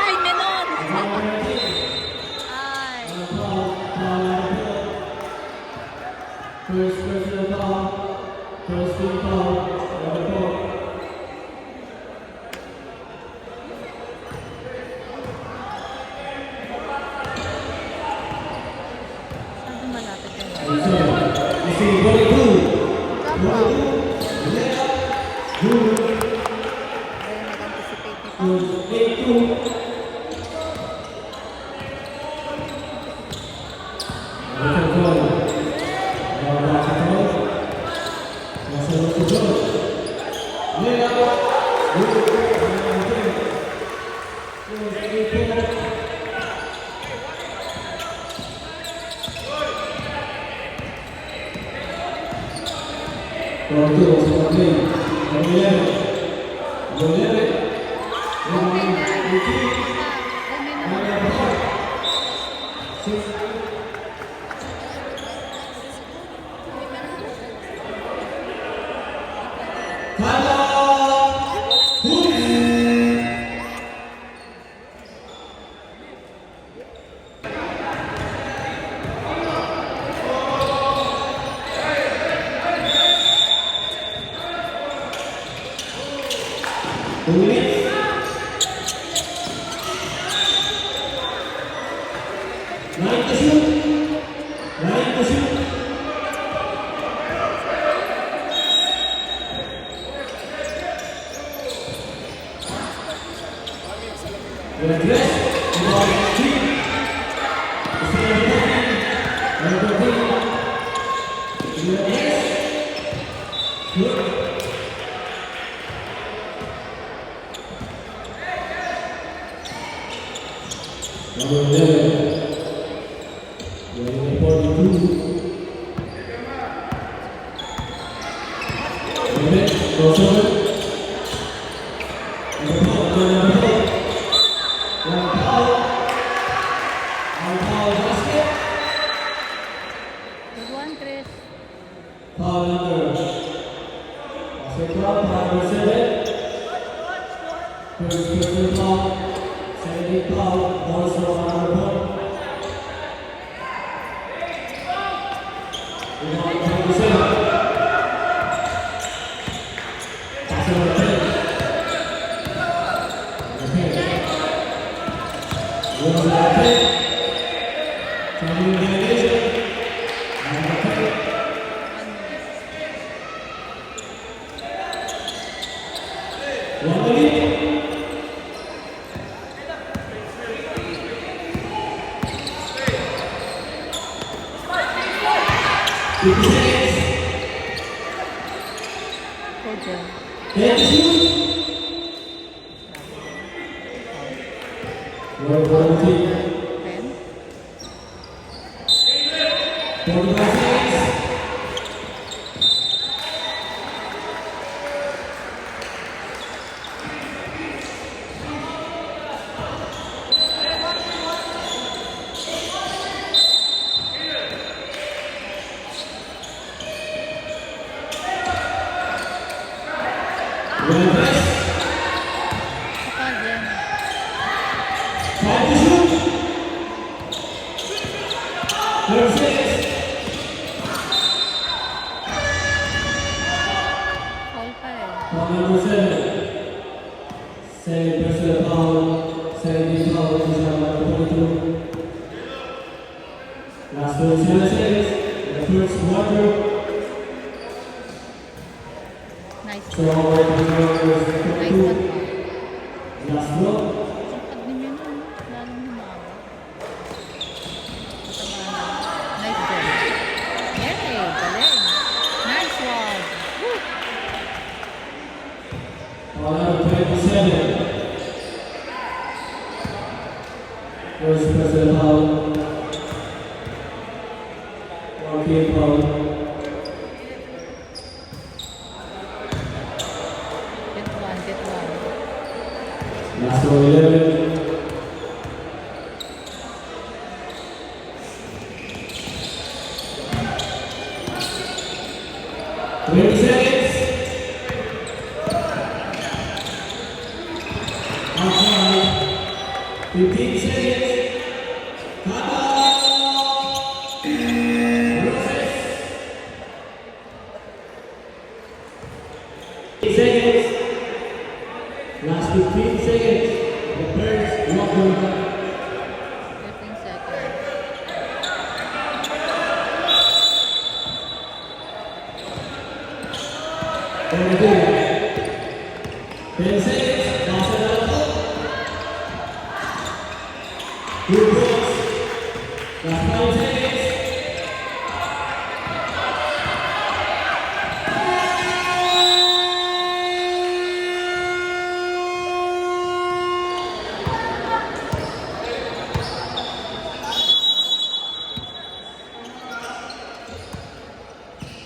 Ay, menon! Ay. First personal foul, first team foul, number 4. Sabi malapit ka na. Kaya nag-anticipate ni Pao. Good one, Chris. Foul number 7. First personal foul, second foul, also number 4. Go, Jen. Ben. Saka, Jen. Foul pa eh. Number 7. Second personal foul, second foul, this is number 42. Last 27 seconds, the first quarter. Nice. So, our was Nice 42. one pa. Last block. Sipag ni menon. Lalong humawa. Tama. Nice, Jen. Yay! Galing. Nice one. Woo! Foul number 27. First personal foul. Foul. Last for 11. Twenty seconds. Outside. 15 seconds. Seconds. Last 15 seconds. The birds walk over. 15 seconds. Very good. 10 seconds. Pass it out. Good balls. Last 5 seconds.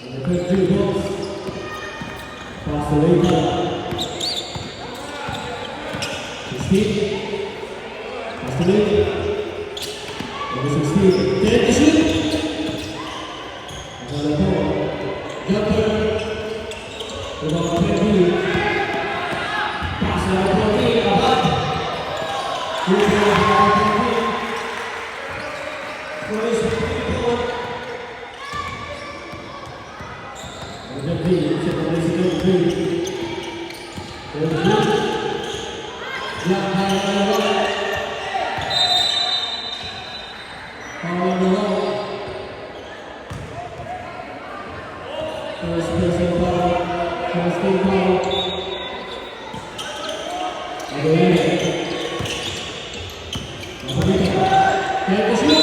The first 2 balls. Pass the lead color. 16. Pass the lead. Number 16. 10 to shoot. Another ball. Jumper. About 20. Pass number 14. Abad. Good ball. Number 14. Police. Ball. Number 3. First person foul, first team foul. Take the shoot.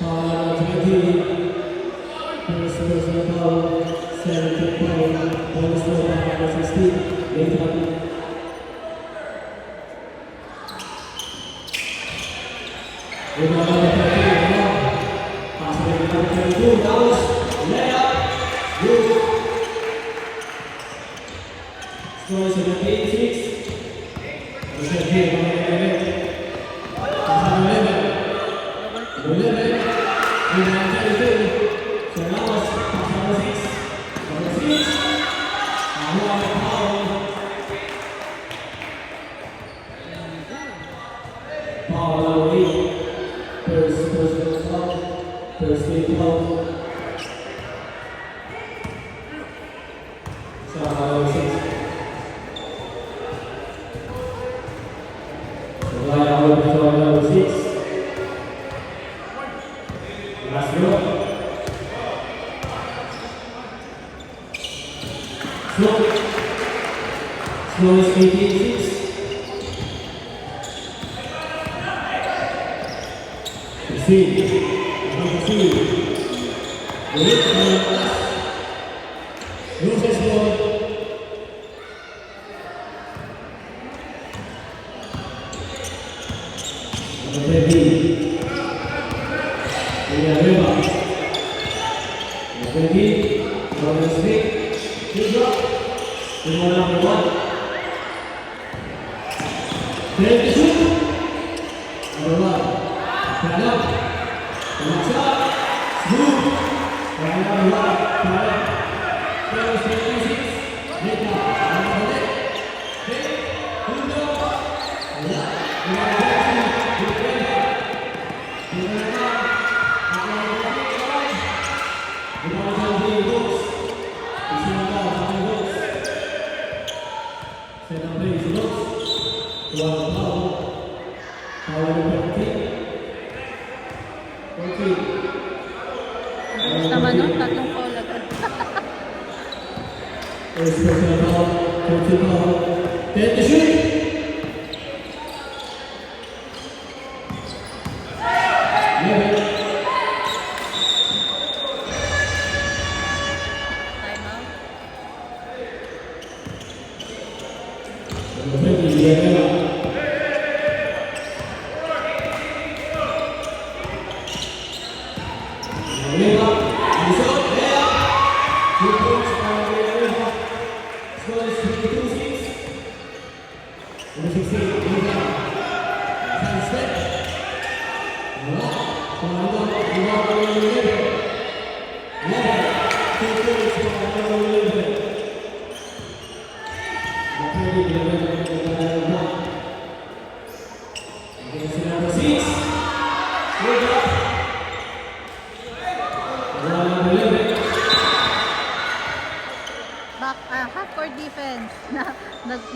Foul number 20. First person foul, 17 foul. Bonus foul number 16. Late foul. Number 13, pass it to number 22, Dallas, layup, good. Score is 17-6. Number 17, number 11. Pass number 11. Number 11, number 32. So Dallas, pass number 6. Number 6, Ahua Powell. Powell number 8. First personal foul, first team foul. Number 6. Ryan out for number 6. Last row. Slow is 18-6. 16. Number 2. Loses ball. Number 20. Villanueva. Number 20. Robert Smith. Good drop. Number 1. Take the shoot. Number 1. Stand up. Come shot. Smooth. And number 1. Stand up. First 26. Make up. Number 8. Take. Good drop. Number 20. Good play. Number 9. Number 17 goals. It's not about 5 goals. 7 plays goals. 1 foul. Foul number 14. Bilis naman nun, tatlong foul agad. First personal foul, 14 foul. Take the shoot. Level. Time out. Number 20, Villanueva. Villanueva, and shot, layup. Good points para Villanueva. Score is 22-6. Number 16, Lisa. Side step. Wala. Pangalawa, rebound para Villanueva. 2 points para Villanueva. Napili Villanueva ang Villanueva. Against the number 6. Good up. Half court defense.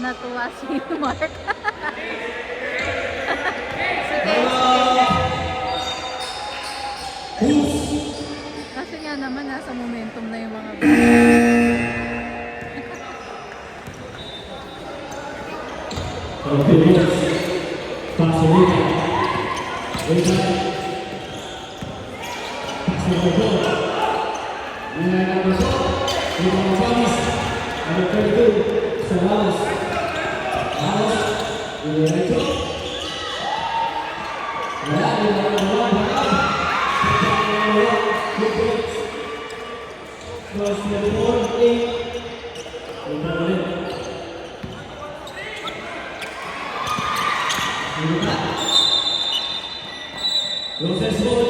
Natuwa si Mark. Sige, sige. Kasi nga naman, nasa momentum na yung mga Number 32, Savalas. Savalas, diretso. Wala, dalawa, backup. Good points. Cross the board, 8. Punta ulit. Buka. Roses ball.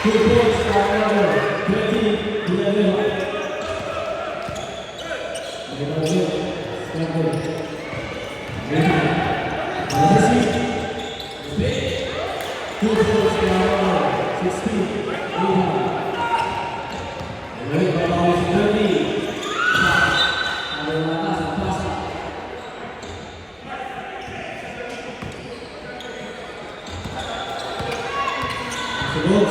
Good points for another 20 Villanueva. Good points for another 16 Villanueva. Villanueva is 30. Ada yang atas, atas. Sebut.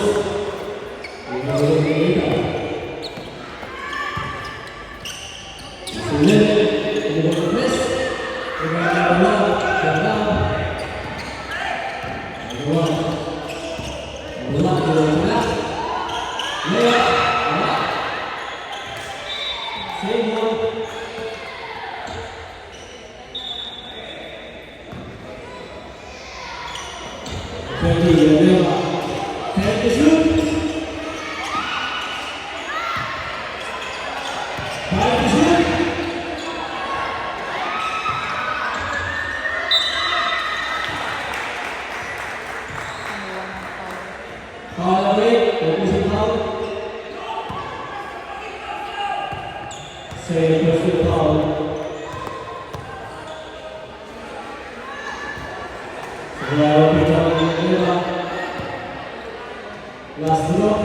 Last drop.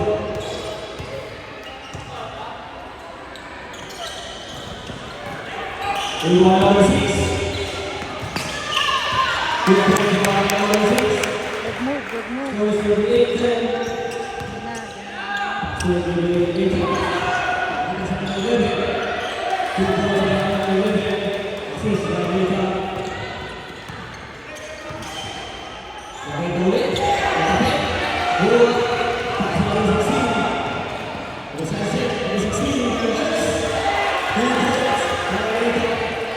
Number 6. Good point by number 6. Good move, good move. Goes to the 8-10. Gina. To the 8-10. Good point by number 11. Assist by Rita. Okay, go it. Good. Pass number 16. The side set, number 16. Good hits. Good hits.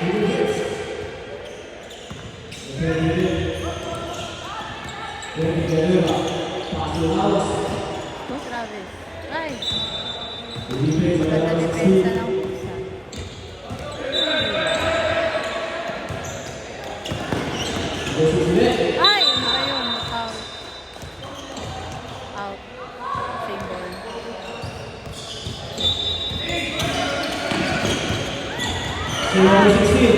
Good hits. Okay, good hits. Very good. Pass to Laos. Go, Travis. Ay, The defense by maganda number depensa 16. ng pusa. This is it. Ay, ano ba yun? Out. Out. Same ball. So number 16.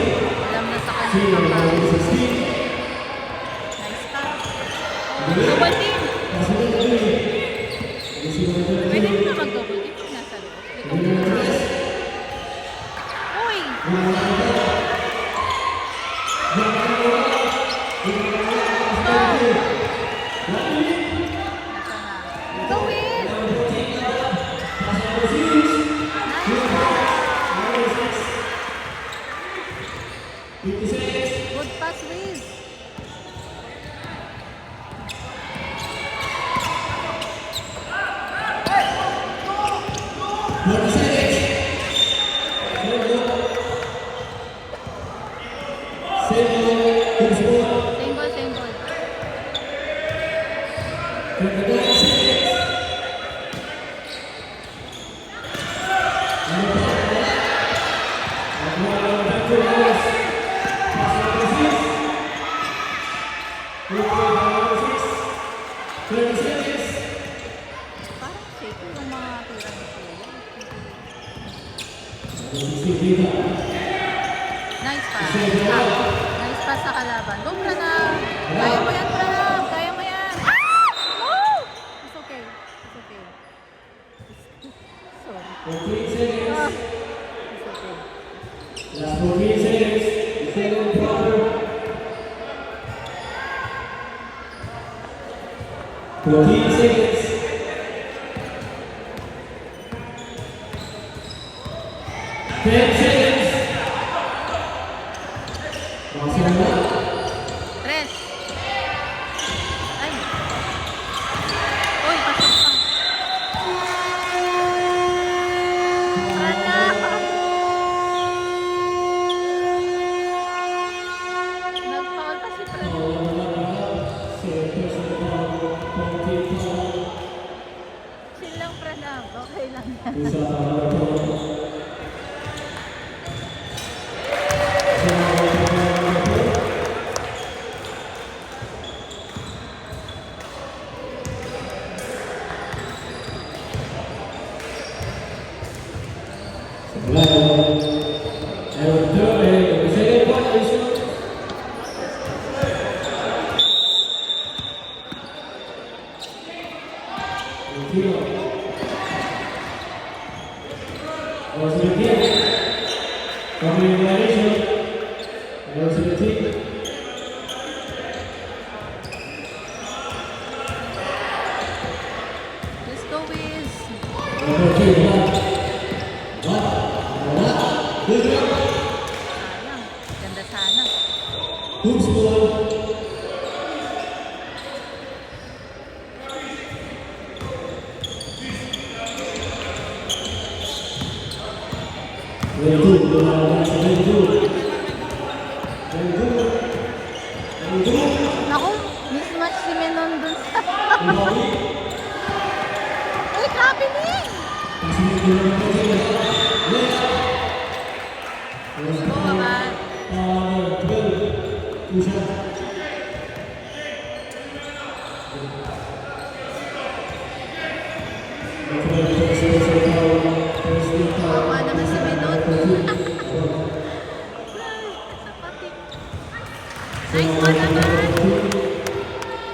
Alam na sa See kanya pa. number 16. Nice pass. Double team. Pass to the three. This is number Pwede 13. mo na mag-double team kung nasa loob. Ikaw Number na. 3. Uy! Nasa na. Go in! Good pass, Wiz. Chiquita. Nice pass. Nice pass sa kalaban. Go, Pranav! Kaya mo yan, Pranav! Kaya mo yan! Ah! Oh! It's okay. It's okay. Sorry. 14 seconds. Ah. It's okay. Last 14 seconds. Second quarter. 14 seconds. 10 seconds. Masih ada. Tres. Ay. Uy, pasok pa. Pranav! Nag-foul pa si Pranav. Chill lang, Pranav. Okay lang yan. Let's go, Wiz. Sayang. Ganda sana. Naku, mismatch si Menon dun sa... Uy, happening! Go, Abad. Kawawa naman si Menon. Nice one, Abad.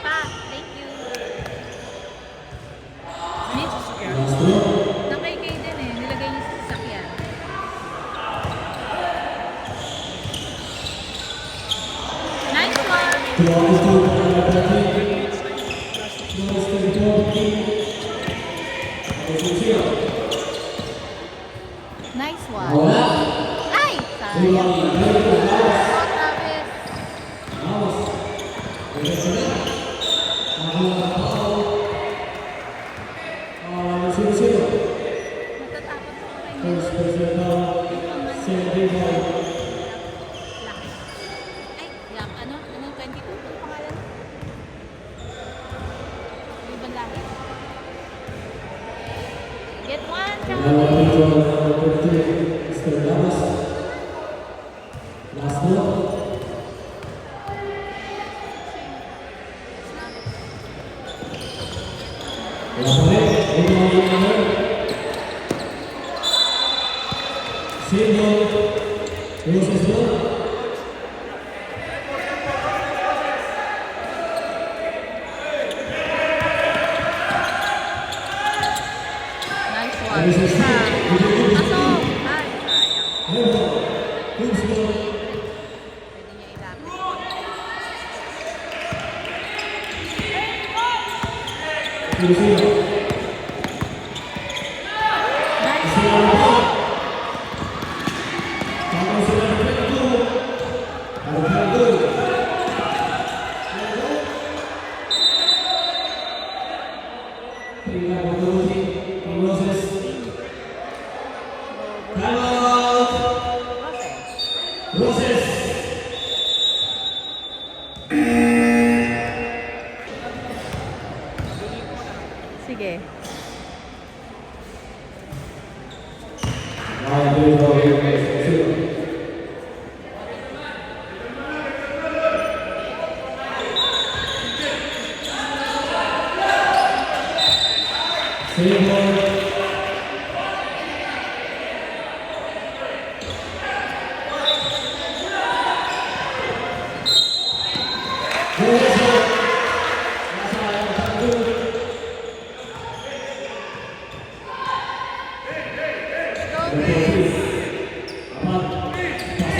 Pa, thank you. Mitch, nakaykay din eh. Nilagay niya sa sasakyan. Nice one! Nice one. Ay! Sayang. Oh, Travis. Natatakot ako kay Menon. Ay, yak, ano? Anong 22? Ano pangalan? Ibang lahi. Get one, Last one. Nice one. Pasok! Ay, sayang. Pwede niya ilapit. Nice one. Sige.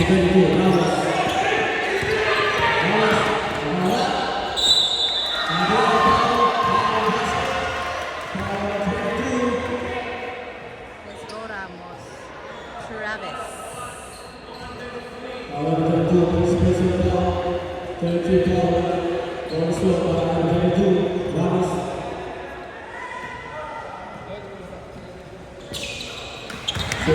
22, Ramos. Let's go, Ramos. Travis. Number 22, principal foul. 33 foul. Bonus score para number 22, Ramos. So,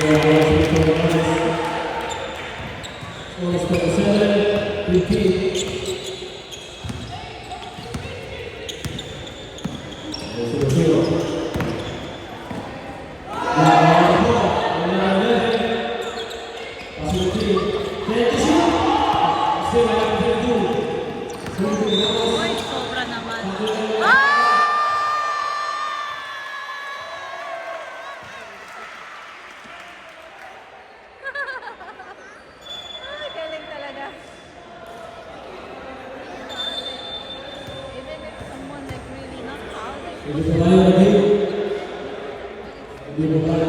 bonus score 7, repeat. Zero. Uy, sobra naman. Ah! Ay, galing talaga. Even if someone like really not out, like, Hindi po tayo lagi. Hindi po tayo.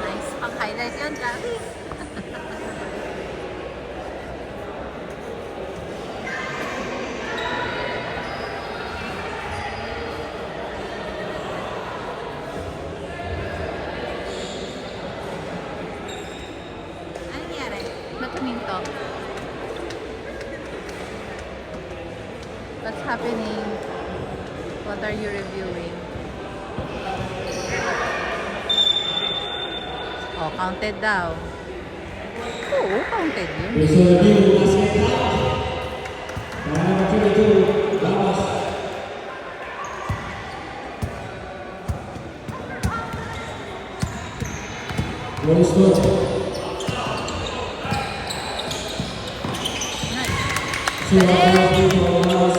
nice. Pang-highlight yun, Travis. Ano nangyari? Ba't huminto? What's happening? What are you reviewing? Oh, counted daw. Oo, counted yun. There's a review, basket count. Number 22, Ramos. Bonus score. Nice. So, Ramos.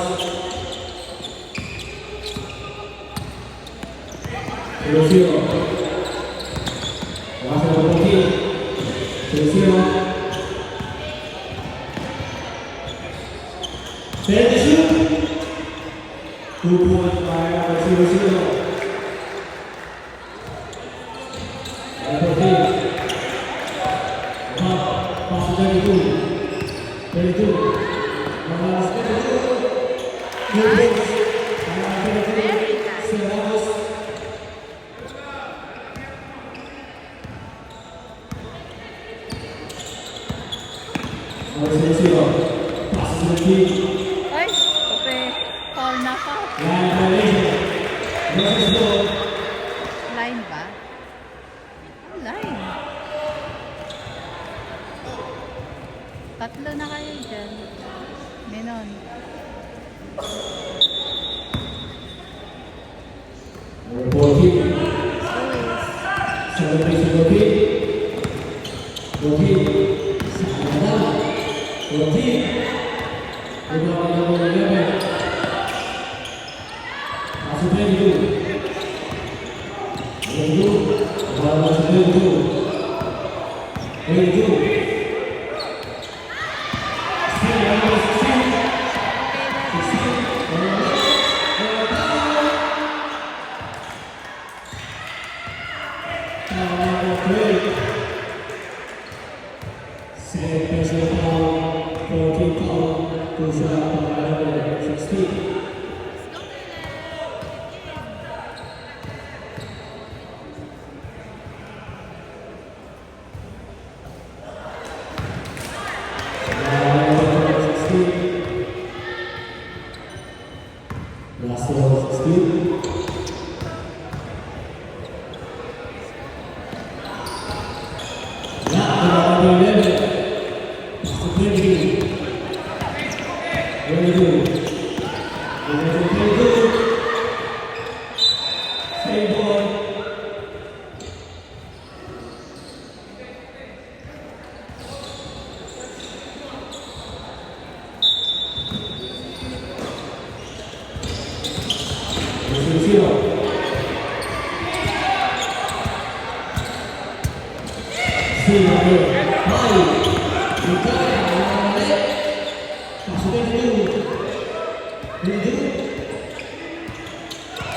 Zero. Water number 14. 0. Fair shoot. 2 points by number 0. Number 3. Pass 32. 32. Pass 32. 2 points. Very nice. Ramos. Number 0. Pass 17. Ay, okay. Foul na pa. Line violation. Versus ball. Line ba? Oh, line. Tatlo na kayo dyan. Menon. Number 14. Luis. Celebration Gopi. Gopi. Sanada. Gopi. Rebound number 11. Pasok 22. 22. Rebound 22. 22. Still number 16. Okay, let's 16. Number 3. Second personal foul. 14 foul. Two shot by number 16. Last one, 16. Number 11. Pastor 20. Very good. Number 22. Same ball.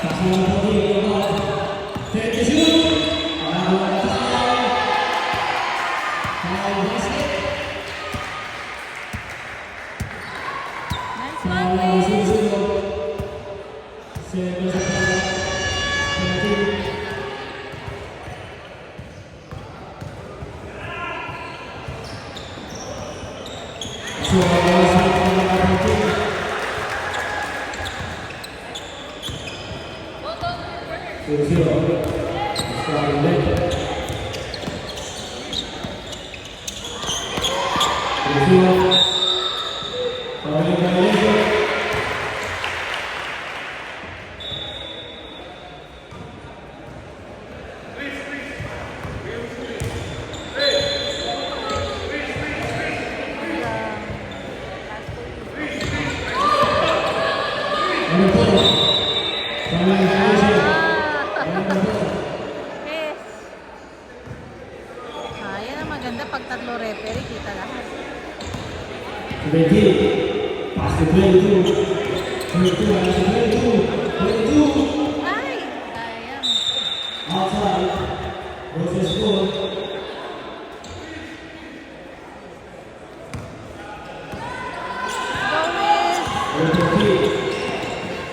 Pass Nice one, Liz. Yes. Yan ang maganda pag tatlo referee, kita lahat. 20, pass to 22, 22, 22, Ay! Sayang. outside, versus score. Go, Liz. 20,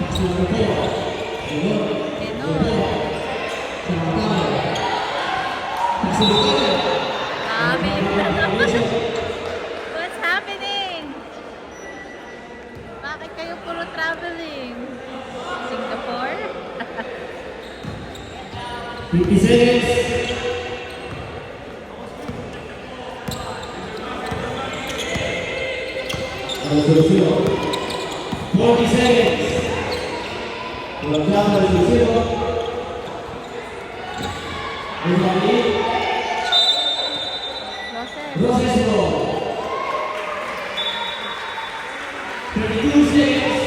pass to number 4, Enon. pass to the corner. What's happening? Bakit kayo puro traveling? Singapore? 50 seconds. Zero. 40 seconds. One down to 0. Everybody, Losses. process ball. 32 seconds.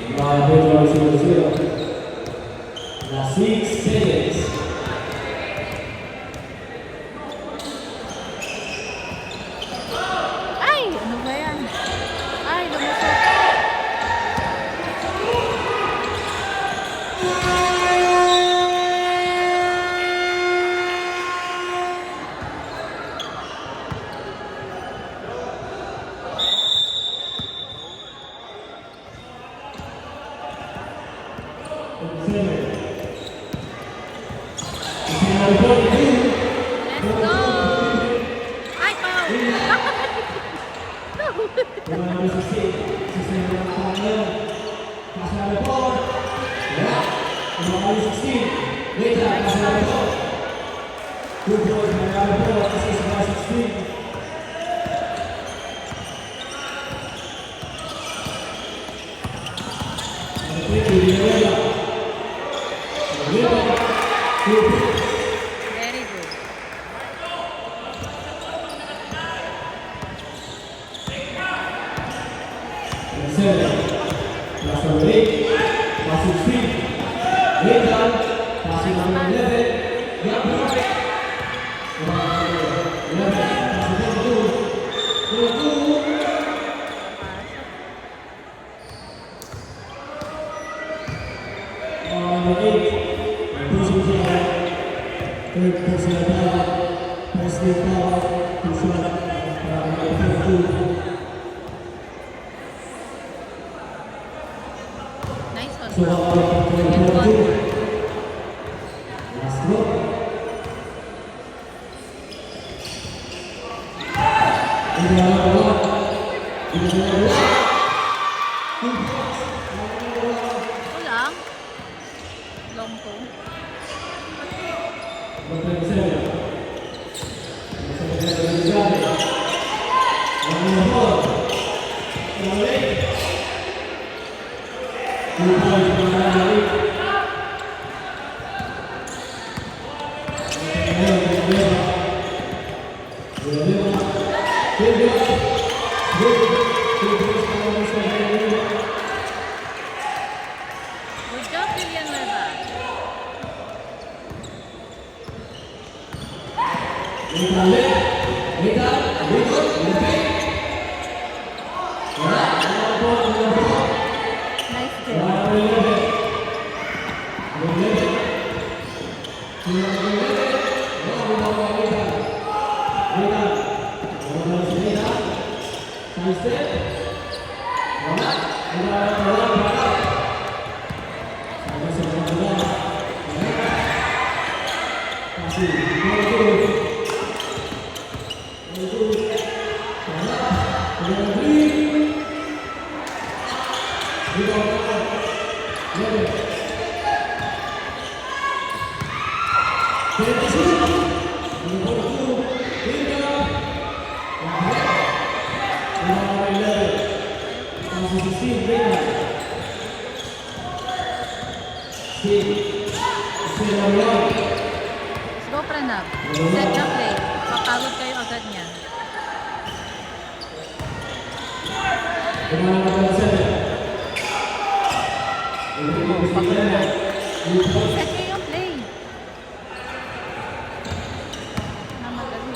Last 6 seconds. Last 6 seconds. Ay! Ano ba yan? Ay, lumusot. Let's go! Ay, pao! Very good. Last number 8, passing speed. Lay down, passing number 11, young boy. 11, passing 22. Number 8, pushing forward. Third personal foul, personal foul, personal, number 22. Nice one. So, Second one. last look. In the number 1. In the number 1. 2 points. Ito lang. Long to. Number 27. Number 27, Gabi. Number 4. Gabi. 2 points for Gabi. Good job, Villanueva. Nice game. Let's go, Pranav. Set the play. Papagod kayo agad niya. Set niyo yung play. Na madali.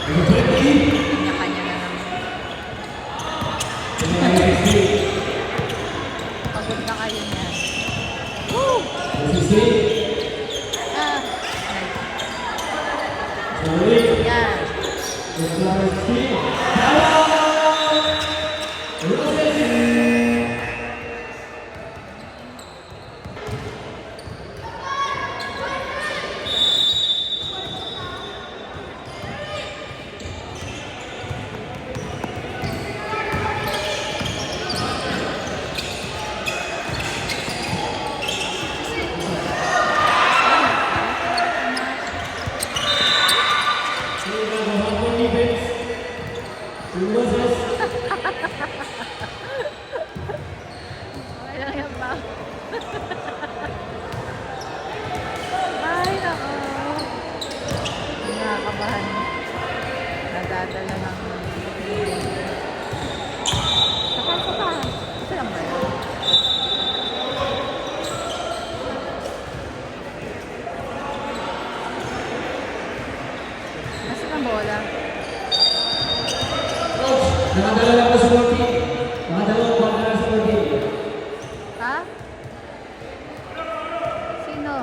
Kanya-kanya na naman. Pagod na kayo niyan. Woo! Ah, nice. Yan. Okay lang yan pa. Ay, nako. Nakakabahan. Nadadala ng... Saka. Ito lang ba yun? Nasa ang bola? Nakadala lang po sa 14. Nakadala po sa 14. Ha? Sino?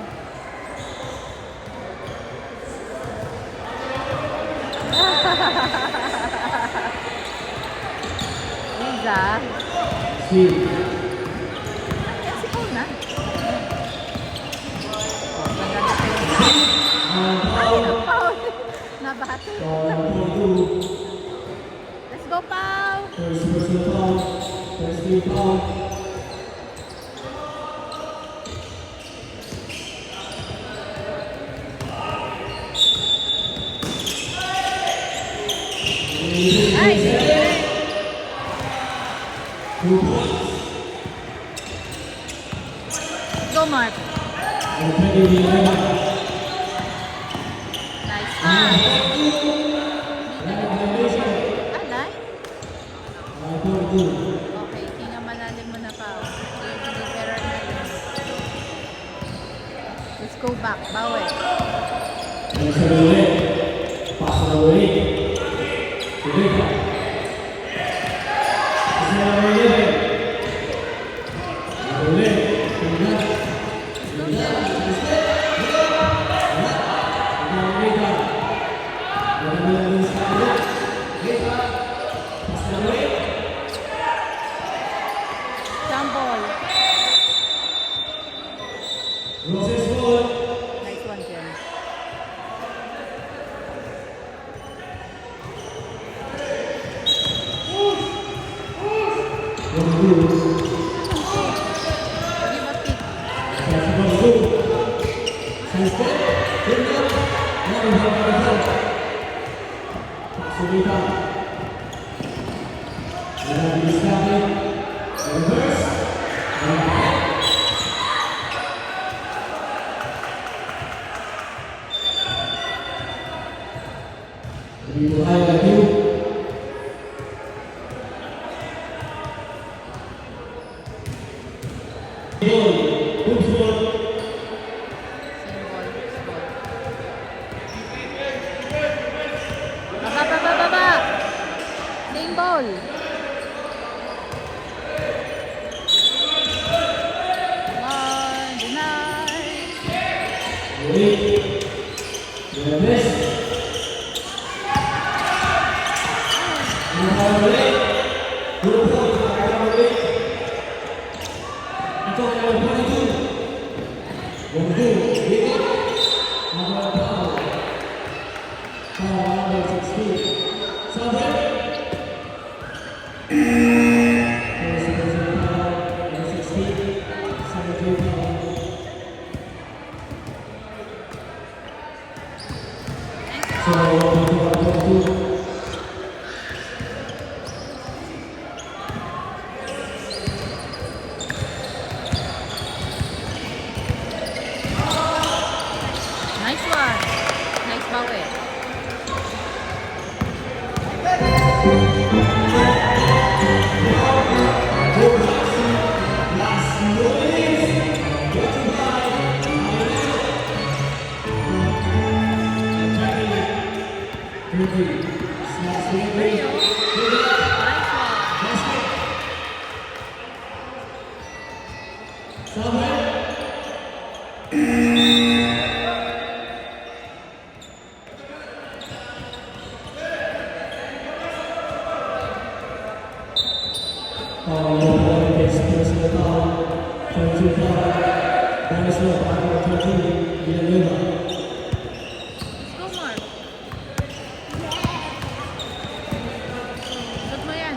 Liza? Si. Yan si Paul na. Oh, maganda kayo. Paul! Nabati. Let's go, Paul! First personal foul. First team foul. Nice! 2 points. Go, Mark. And 20 Nice. Ah! Alay? Okay, king ang malalim mo na, Paul. Hindi error na yun. Let's go back. Bawi. Pass it away. Rebecca. Pass it away. Jump ball. Roses ball. Nice one, Jen. Give a kick. Same ball. Ball. Baba. Same ball. One, deny. Nice one. Nice bawi. Nice one. Let's go, Mark. Shoot mo yan.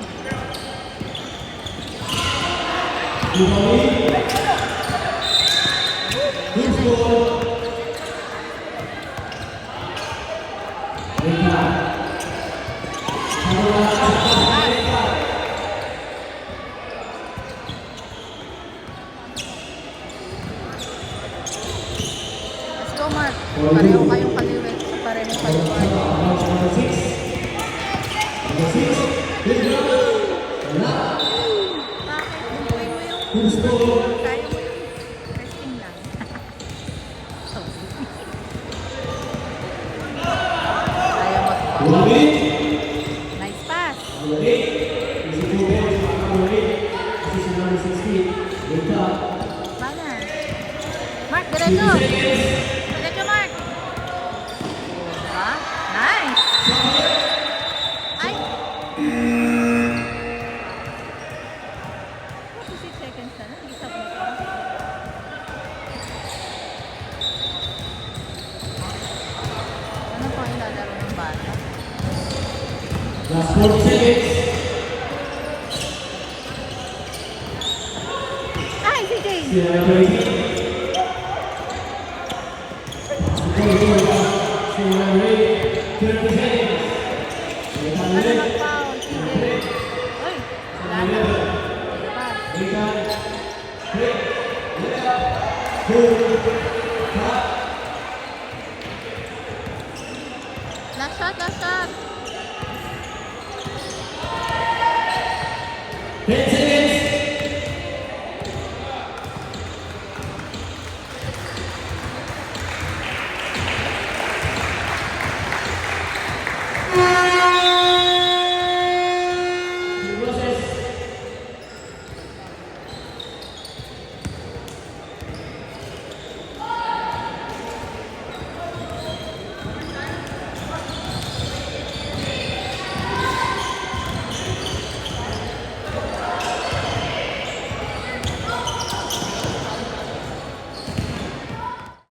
Let's go, Mark. Pareho kayong kaliwet. Pareho kayong kaliwet. Bakit? Bubuin mo yung... Kaya mo yung... Resting lang. Kaya mag-pass. Nice pass. Bana. Mark, diretso. Diretso, Mark. Diba? Nice. Ay. 46 seconds na. Hindi sa mo. Ano pang ilalaro ng bata? Last 40 seconds. Ay, si Jane. Sierra Brady. Sierra Brady. 30 seconds. Ano nag-foul? Si Jane. Uy, wala na. Pass. Last shot, last shot. 10